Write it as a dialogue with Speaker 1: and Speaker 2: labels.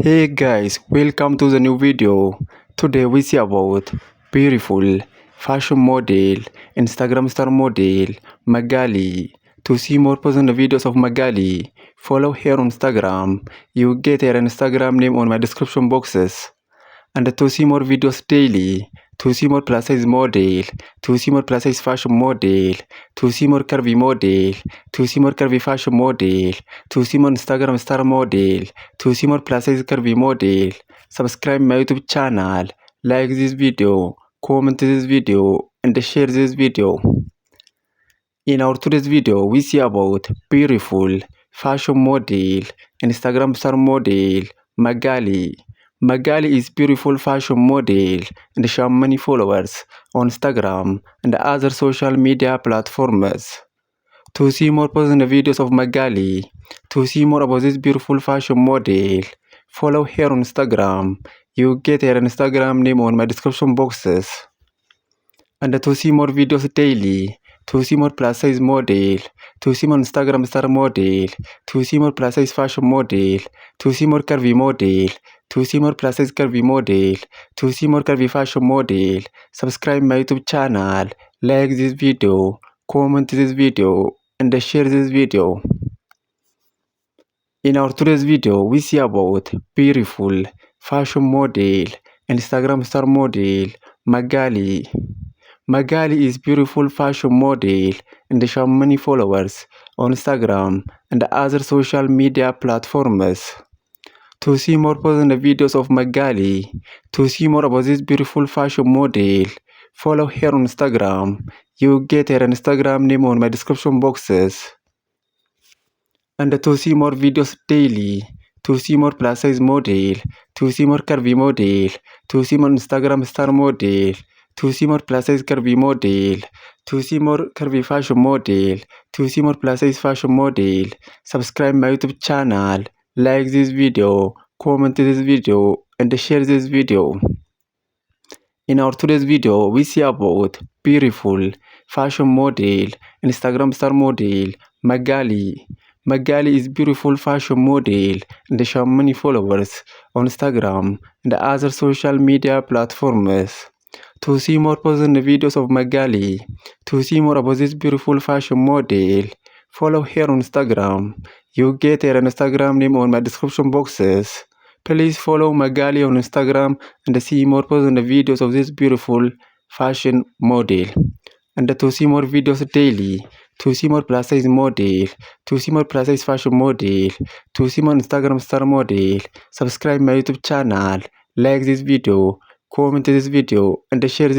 Speaker 1: Hey guys, welcome to the new video. Today we see about beautiful fashion model, Instagram star model, Magali. To see more personal videos of Magali, follow her on Instagram. You get her Instagram name on my description boxes. And to see more videos daily, to see more plus size model, to see more plus size fashion model, to see more curvy model, to see more curvy fashion model, to see more Instagram star model, to see more plus size curvy model, subscribe my YouTube channel, like this video, comment this video, and share this video. In our today's video, we see about beautiful fashion model, Instagram star model, Magali. Magali is beautiful fashion model and she has many followers on Instagram and other social media platforms. To see more personal videos of Magali, to see more about this beautiful fashion model, follow her on Instagram. You get her Instagram name on my description boxes. And to see more videos daily, to see more plus size model, to see more Instagram star model, to see more plus size fashion model, to see more curvy model, to see more plus size curvy model, to see more curvy fashion model, subscribe my YouTube channel, like this video, comment this video, and share this video. In our today's video, we see about beautiful fashion model, Instagram star model, Magali. Magali is beautiful fashion model and she has many followers on Instagram and other social media platforms. To see more personal videos of Magali, to see more about this beautiful fashion model, follow her on Instagram. You get her Instagram name on my description boxes. And to see more videos daily, to see more plus size model, to see more curvy model, to see more Instagram star model, to see more plus size curvy model, to see more curvy fashion model, to see more plus size fashion model, subscribe my YouTube channel, like this video, comment this video, and share this video. In our today's video, we see about beautiful fashion model, Instagram star model, Magali. Magali is beautiful fashion model and she has many followers on Instagram and other social media platforms. To see more personal videos of Magali, to see more about this beautiful fashion model, follow her on Instagram. You get her Instagram name on my description boxes. Please follow Magali on Instagram and see more personal videos of this beautiful fashion model. And to see more videos daily, to see more plus size model, to see more plus size fashion model, to see more Instagram star model, subscribe my YouTube channel, like this video, comment this video, and share this